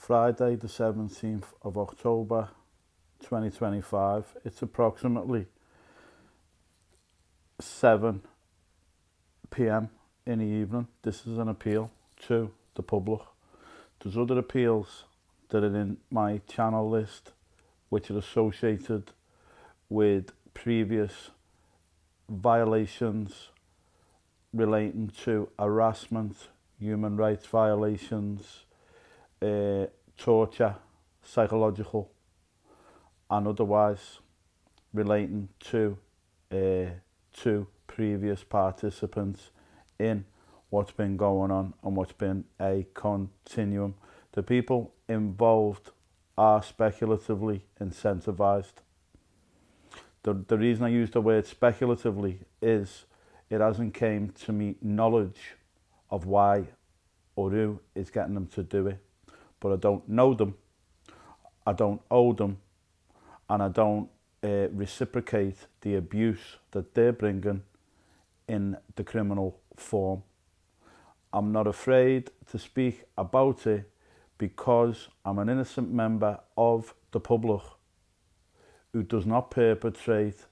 Friday the 17th of October 2025. It's approximately 7 p.m. in the evening. This is an appeal to the public. There's other appeals that are in my channel list which are associated with previous violations relating to harassment, human rights violations, torture, psychological and otherwise, relating to two previous participants in what's been going on and what's been a continuum. The people involved are speculatively incentivized. The reason I use the word speculatively is it hasn't came to me knowledge of why or who is getting them to do it. But I don't know them, I don't owe them, and I don't reciprocate the abuse that they're bringing in the criminal form. I'm not afraid to speak about it because I'm an innocent member of the public who does not perpetrate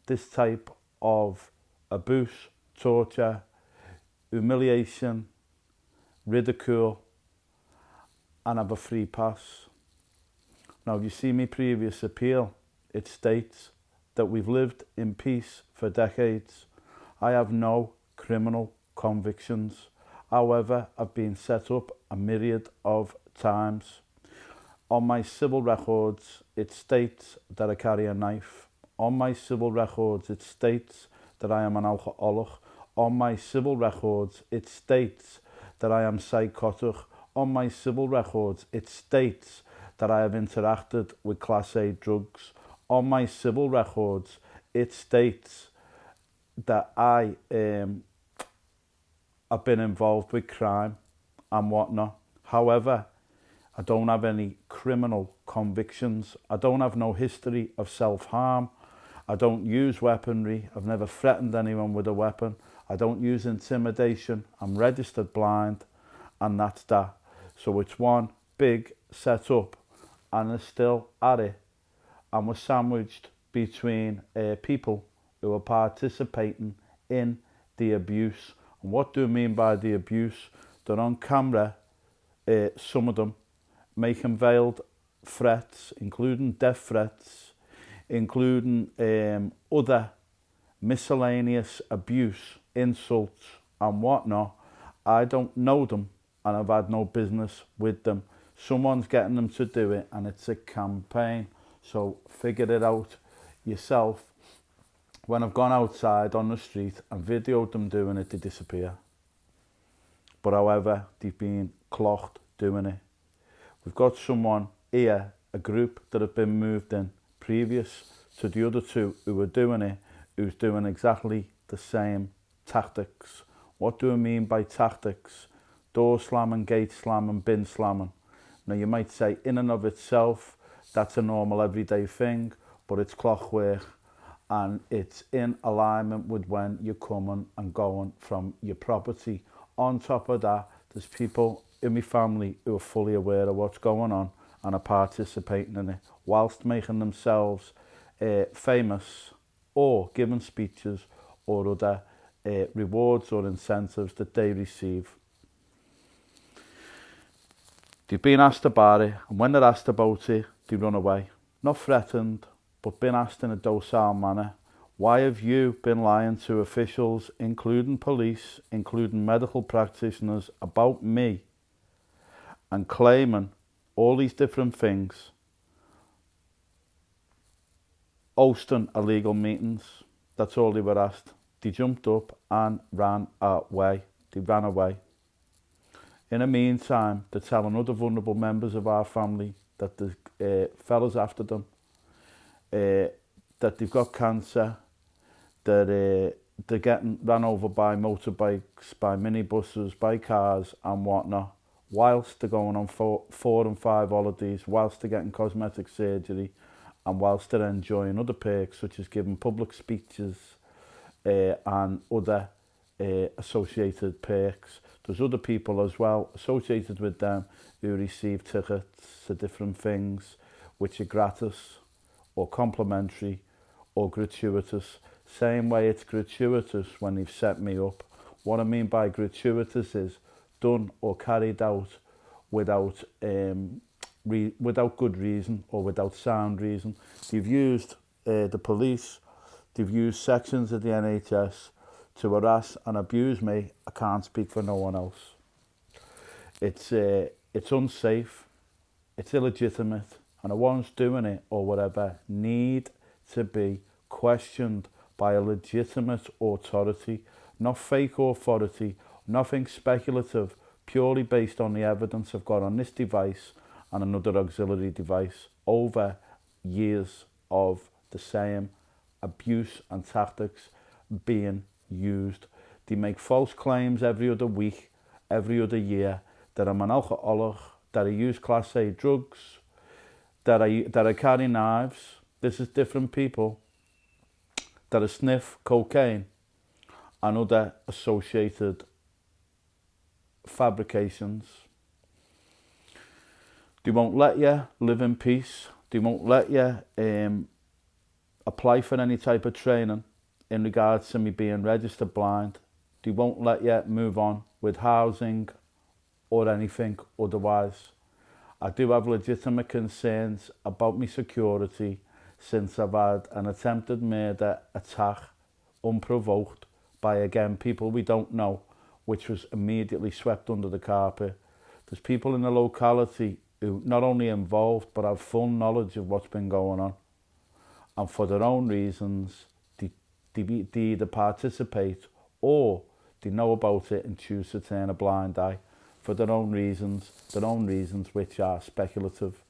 this type of abuse, torture, humiliation, ridicule, and have a free pass. Now, if you see my previous appeal, it states that we've lived in peace for decades. I have no criminal convictions. However, I've been set up a myriad of times. On my civil records, it states that I carry a knife. On my civil records, it states that I am an alcoholic. On my civil records, it states that I am psychotic. On my civil records, it states that I have interacted with Class A drugs. On my civil records, it states that I have been involved with crime and whatnot. However, I don't have any criminal convictions. I don't have no history of self-harm. I don't use weaponry. I've never threatened anyone with a weapon. I don't use intimidation. I'm registered blind, and that's that. So it's one big setup, and they're still at it. And we're sandwiched between people who are participating in the abuse. And what do I mean by the abuse? They're on camera, some of them, making veiled threats, including death threats, including other miscellaneous abuse, insults and whatnot. I don't know them and I've had no business with them. Someone's getting them to do it and it's a campaign. So figure it out yourself. When I've gone outside on the street and videoed them doing it, they disappear. But however, they've been clocked doing it. We've got someone here, a group that have been moved in previous to the other two who were doing it, who's doing exactly the same tactics. What do I mean by tactics? Door slamming, gate slamming, bin slamming. Now you might say in and of itself, that's a normal everyday thing, but it's clockwork and it's in alignment with when you're coming and going from your property. On top of that, there's people in my family who are fully aware of what's going on and are participating in it whilst making themselves famous or giving speeches or other rewards or incentives that they receive. They've been asked about it, and when they're asked about it, they run away. Not threatened, but been asked in a docile manner. Why have you been lying to officials, including police, including medical practitioners, about me and claiming all these different things, hosting illegal meetings? That's all they were asked. They jumped up and ran away. They ran away. In the meantime, they're telling other vulnerable members of our family that the fellas after them, that they've got cancer, that they're getting ran over by motorbikes, by minibuses, by cars and whatnot, whilst they're going on 4 and 5 holidays, whilst they're getting cosmetic surgery, and whilst they're enjoying other perks such as giving public speeches and other associated perks. There's other people as well associated with them who receive tickets to different things which are gratis or complimentary or gratuitous. Same way it's gratuitous when they've set me up. What I mean by gratuitous is done or carried out without without good reason or without sound reason. They've used the police, they've used sections of the NHS to harass and abuse me. I can't speak for no one else. It's unsafe, it's illegitimate, and the ones doing it or whatever need to be questioned by a legitimate authority, not fake authority, nothing speculative, purely based on the evidence I've got on this device and another auxiliary device over years of the same abuse and tactics being used. They make false claims every other week, every other year, that I'm an alcoholic, that I use Class A drugs, that I carry knives. This is different people, that I sniff cocaine and other associated fabrications. They won't let you live in peace. They won't let you apply for any type of training in regards to me being registered blind. They won't let you move on with housing or anything otherwise. I do have legitimate concerns about my security since I've had an attempted murder attack unprovoked by, again, people we don't know, which was immediately swept under the carpet. There's people in the locality who not only involved but have full knowledge of what's been going on, and for their own reasons they either participate or they know about it and choose to turn a blind eye for their own reasons which are speculative.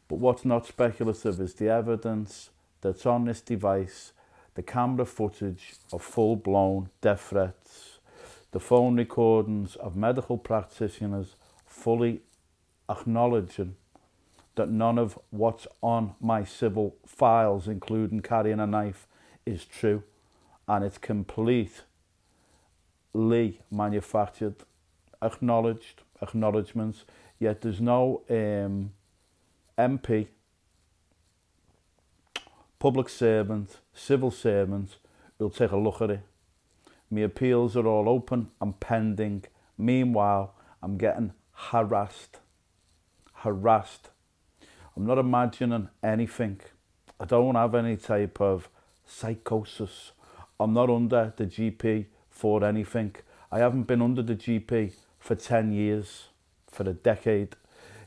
But what's not speculative is the evidence that's on this device, the camera footage of full-blown death threats, the phone recordings of medical practitioners fully acknowledging that none of what's on my civil files, including carrying a knife, is true, and it's completely manufactured, acknowledgements, yet there's no MP, public servant, civil servant who'll take a look at it. My appeals are all open and pending. Meanwhile, I'm getting harassed. I'm not imagining anything. I don't have any type of psychosis. I'm not under the GP for anything. I haven't been under the GP for 10 years, for a decade.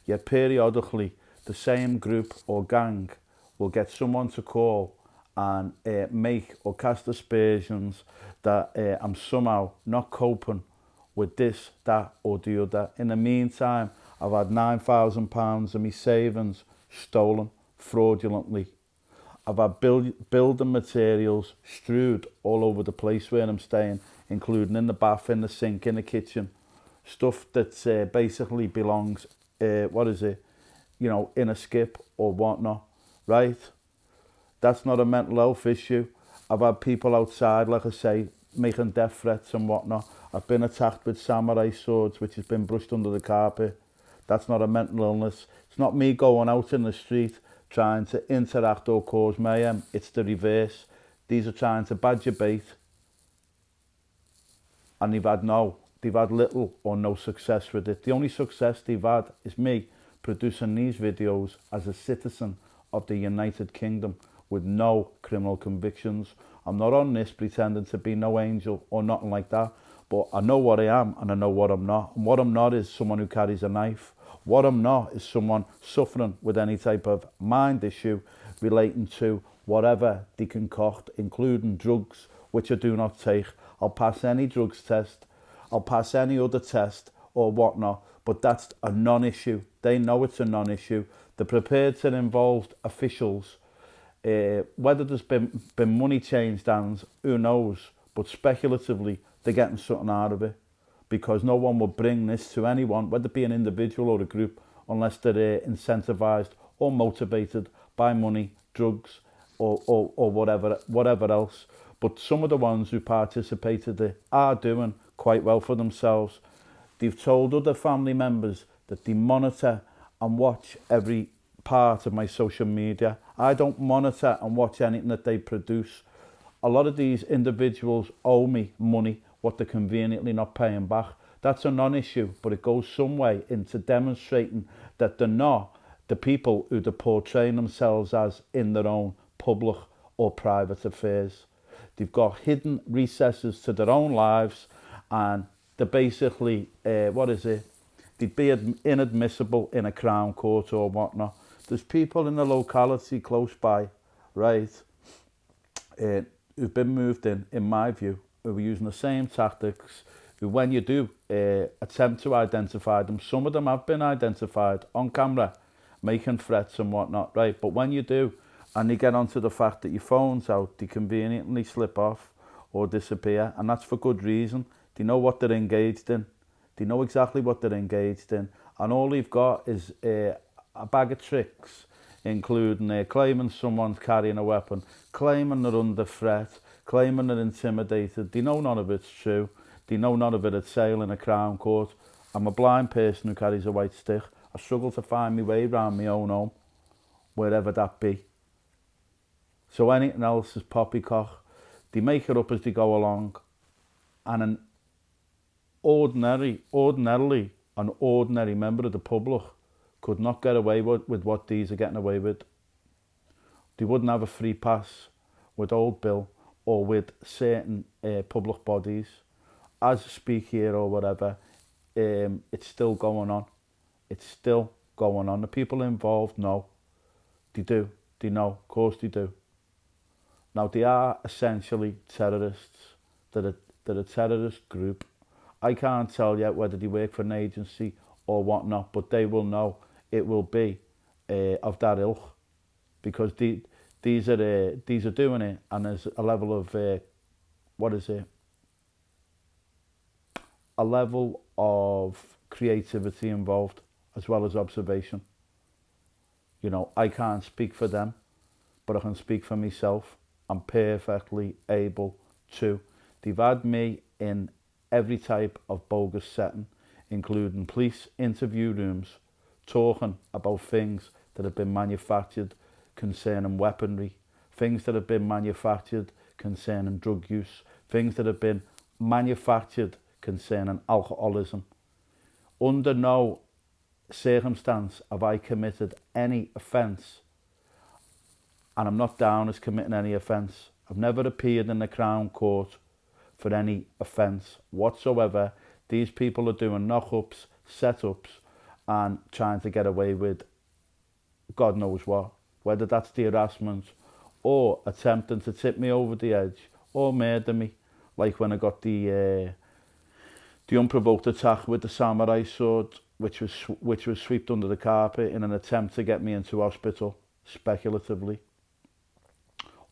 Yet periodically, the same group or gang will get someone to call and make or cast aspersions that I'm somehow not coping with this, that or the other. In the meantime, I've had £9,000 of my savings stolen fraudulently. I've had building materials strewed all over the place where I'm staying, including in the bath, in the sink, in the kitchen. Stuff that basically belongs, in a skip or whatnot, right? That's not a mental health issue. I've had people outside, like I say, making death threats and whatnot. I've been attacked with samurai swords, which has been brushed under the carpet. That's not a mental illness. It's not me going out in the street trying to interact or cause mayhem. It's the reverse. These are trying to badger bait, and they've had little or no success with it. The only success they've had is me producing these videos as a citizen of the United Kingdom with no criminal convictions. I'm not on this pretending to be no angel or nothing like that, but I know what I am and I know what I'm not. And what I'm not is someone who carries a knife. What I'm not is someone suffering with any type of mind issue relating to whatever they concoct, including drugs, which I do not take. I'll pass any drugs test, I'll pass any other test or whatnot, but that's a non-issue. They know it's a non-issue. They're prepared to involve officials. Whether there's been money changed hands, who knows? But speculatively, they're getting something out of it, because no one will bring this to anyone, whether it be an individual or a group, unless they're incentivized or motivated by money, drugs, or whatever else. But some of the ones who participated in it are doing quite well for themselves. They've told other family members that they monitor and watch every part of my social media. I don't monitor and watch anything that they produce. A lot of these individuals owe me money, what they're conveniently not paying back. That's a non-issue, but it goes some way into demonstrating that they're not the people who they're portraying themselves as in their own public or private affairs. They've got hidden recesses to their own lives, and they're basically, they'd be inadmissible in a Crown Court or whatnot. There's people in the locality close by, right, who've been moved in my view, who are using the same tactics, who when you do attempt to identify them, some of them have been identified on camera, making threats and whatnot, right? But when you do, and you get onto the fact that your phone's out, they conveniently slip off or disappear, and that's for good reason. They know what they're engaged in. They know exactly what they're engaged in, and all they've got is a bag of tricks, including claiming someone's carrying a weapon, claiming they're under threat, claiming they're intimidated. They know none of it's true. They know none of it at sale in a Crown Court. I'm a blind person who carries a white stick. I struggle to find my way around my own home, wherever that be. So anything else is poppycock. They make it up as they go along, and an ordinary member of the public could not get away with what these are getting away with. They wouldn't have a free pass with Old Bill or with certain public bodies. As Speak Here or whatever, it's still going on. It's still going on. The people involved know. They do. They know. Of course they do. Now, they are essentially terrorists. They're a terrorist group. I can't tell yet whether they work for an agency or whatnot, but they will know it will be of that ilk, because these are doing it, and there's a level of a level of creativity involved as well as observation. You know, I can't speak for them, but I can speak for myself. I'm perfectly able to. They've had me in every type of bogus setting, including police interview rooms, talking about things that have been manufactured concerning weaponry, things that have been manufactured concerning drug use, things that have been manufactured concerning alcoholism. Under no circumstance have I committed any offence, and I'm not down as committing any offence. I've never appeared in the Crown Court for any offence whatsoever. These people are doing knock-ups, set-ups, and trying to get away with God knows what, whether that's the harassment or attempting to tip me over the edge or murder me, like when I got the unprovoked attack with the samurai sword, which was swept under the carpet in an attempt to get me into hospital speculatively.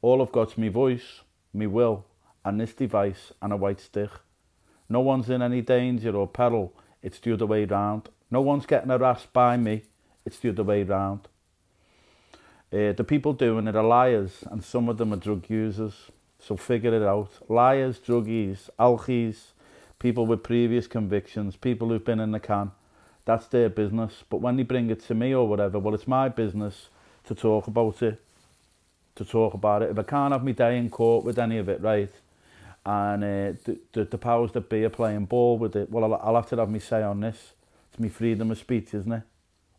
All I've got's me voice, me will, and this device and a white stick. No one's in any danger or peril. It's the other way round. No one's getting harassed by me. It's the other way round. The people doing it are liars, and some of them are drug users. So figure it out. Liars, druggies, alkies, people with previous convictions, people who've been in the can. That's their business. But when they bring it to me or whatever, well, it's my business to talk about it. If I can't have my day in court with any of it, right, and the powers that be are playing ball with it, well, I'll have to have my say on this. It's my freedom of speech, isn't it?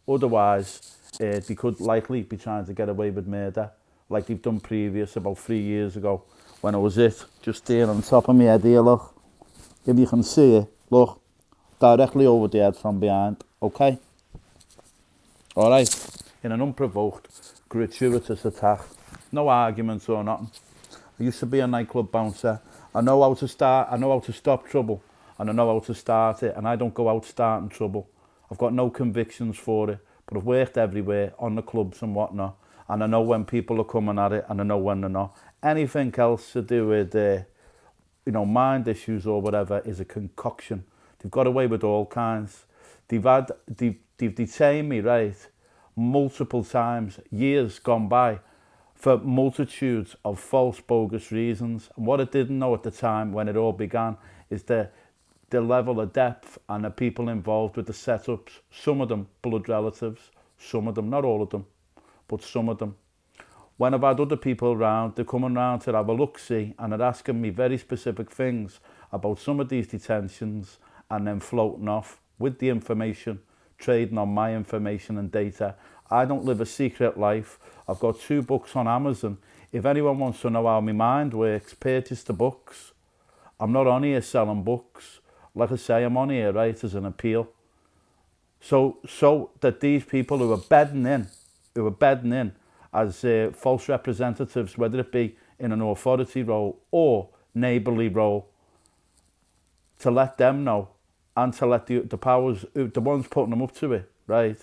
Otherwise, they could likely be trying to get away with murder, like they've done previous about 3 years ago, when it was just there on top of my head here, look. If you can see it, look, directly over the head from behind, okay? All right, in an unprovoked, gratuitous attack. No arguments or nothing. I used to be a nightclub bouncer. I know how to stop trouble, and I know how to start it, and I don't go out starting trouble. I've got no convictions for it, but I've worked everywhere, on the clubs and whatnot, and I know when people are coming at it, and I know when they're not. Anything else to do with, mind issues or whatever is a concoction. They've got away with all kinds. They've detained me, right, multiple times, years gone by, for multitudes of false, bogus reasons. And what I didn't know at the time when it all began is the level of depth and the people involved with the setups. Some of them blood relatives, some of them, not all of them, but some of them. When I've had other people around, they're coming around to have a look-see and they're asking me very specific things about some of these detentions and then floating off with the information, trading on my information and data. I don't live a secret life. I've got 2 books on Amazon. If anyone wants to know how my mind works, purchase the books. I'm not on here selling books. Like I say, I'm on here, right, as an appeal. So that these people who are bedding in as false representatives, whether it be in an authority role or neighbourly role, to let them know and to let the powers, the ones putting them up to it, right,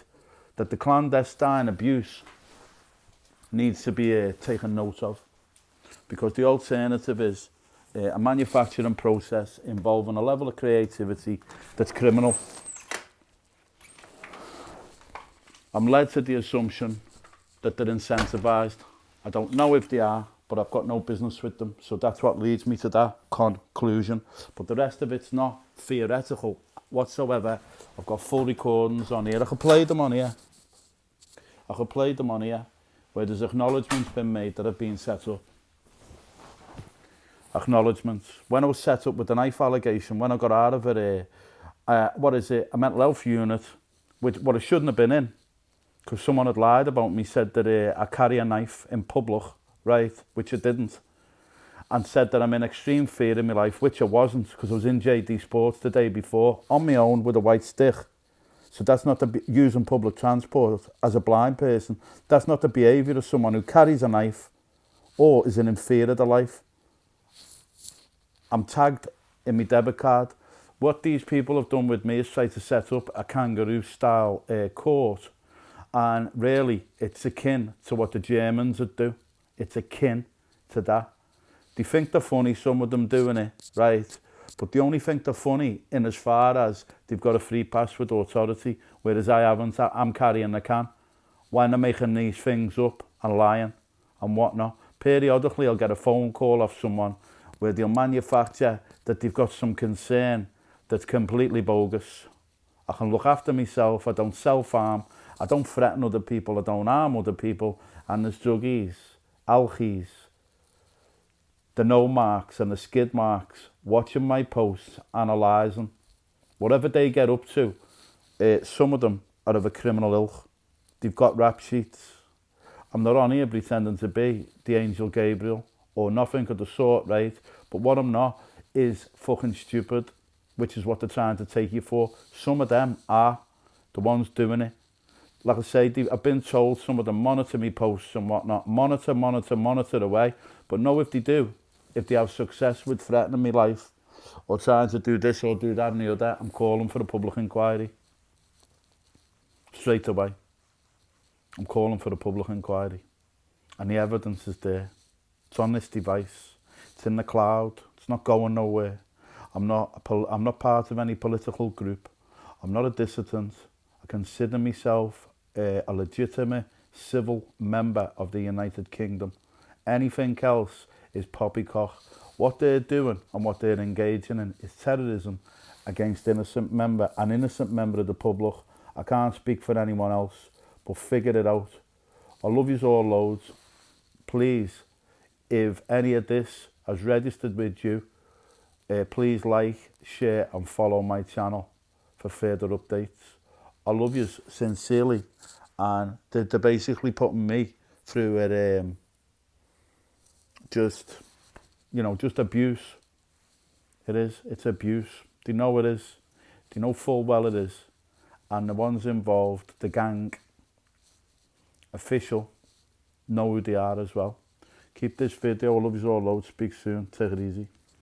that the clandestine abuse needs to be taken note of. Because the alternative is a manufacturing process involving a level of creativity that's criminal. I'm led to the assumption that they're incentivised. I don't know if they are, but I've got no business with them. So that's what leads me to that conclusion. But the rest of it's not theoretical whatsoever. I've got full recordings on here. I could play them on here. Where there's acknowledgements been made that have been set up. Acknowledgements. When I was set up with the knife allegation, when I got out of it, a mental health unit, what I shouldn't have been in, because someone had lied about me, said that I carry a knife in public, right, which I didn't, and said that I'm in extreme fear in my life, which I wasn't, because I was in JD Sports the day before, on my own with a white stick. So that's not using public transport as a blind person. That's not the behaviour of someone who carries a knife or is in fear of their life. I'm tagged in my debit card. What these people have done with me is try to set up a kangaroo-style court. And really, it's akin to what the Germans would do. It's akin to that. They think they're funny, some of them doing it, right? But they only think they're funny in as far as they've got a free pass with authority, whereas I haven't. I'm carrying the can. When they're making these things up and lying and whatnot, periodically I'll get a phone call off someone where they'll manufacture that they've got some concern that's completely bogus. I can look after myself, I don't self-harm, I don't threaten other people, I don't harm other people, and there's druggies, alchies, the no marks and the skid marks, watching my posts, analysing. Whatever they get up to, some of them are of a criminal ilk. They've got rap sheets. I'm not on here pretending to be the angel Gabriel or nothing of the sort, right? But what I'm not is fucking stupid, which is what they're trying to take you for. Some of them are the ones doing it. Like I say, I've been told some of them monitor me posts and whatnot. Monitor away. But know if they do, if they have success with threatening my life or trying to do this or do that and the other, I'm calling for a public inquiry. Straight away. I'm calling for a public inquiry. And the evidence is there. It's on this device. It's in the cloud. It's not going nowhere. I'm not part of any political group. I'm not a dissident. I consider myself a legitimate civil member of the United Kingdom. Anything else is poppycock. What they're doing and what they're engaging in is terrorism against an innocent member of the public. I can't speak for anyone else, but figure it out. I love you all loads. Please, if any of this has registered with you, please like, share and follow my channel for further updates. I love you sincerely, and they're basically putting me through it, just abuse. It's abuse. They know it is. They know full well it is. And the ones involved, the gang, official, know who they are as well. Keep this video. I love you all loads. Speak soon. Take it easy.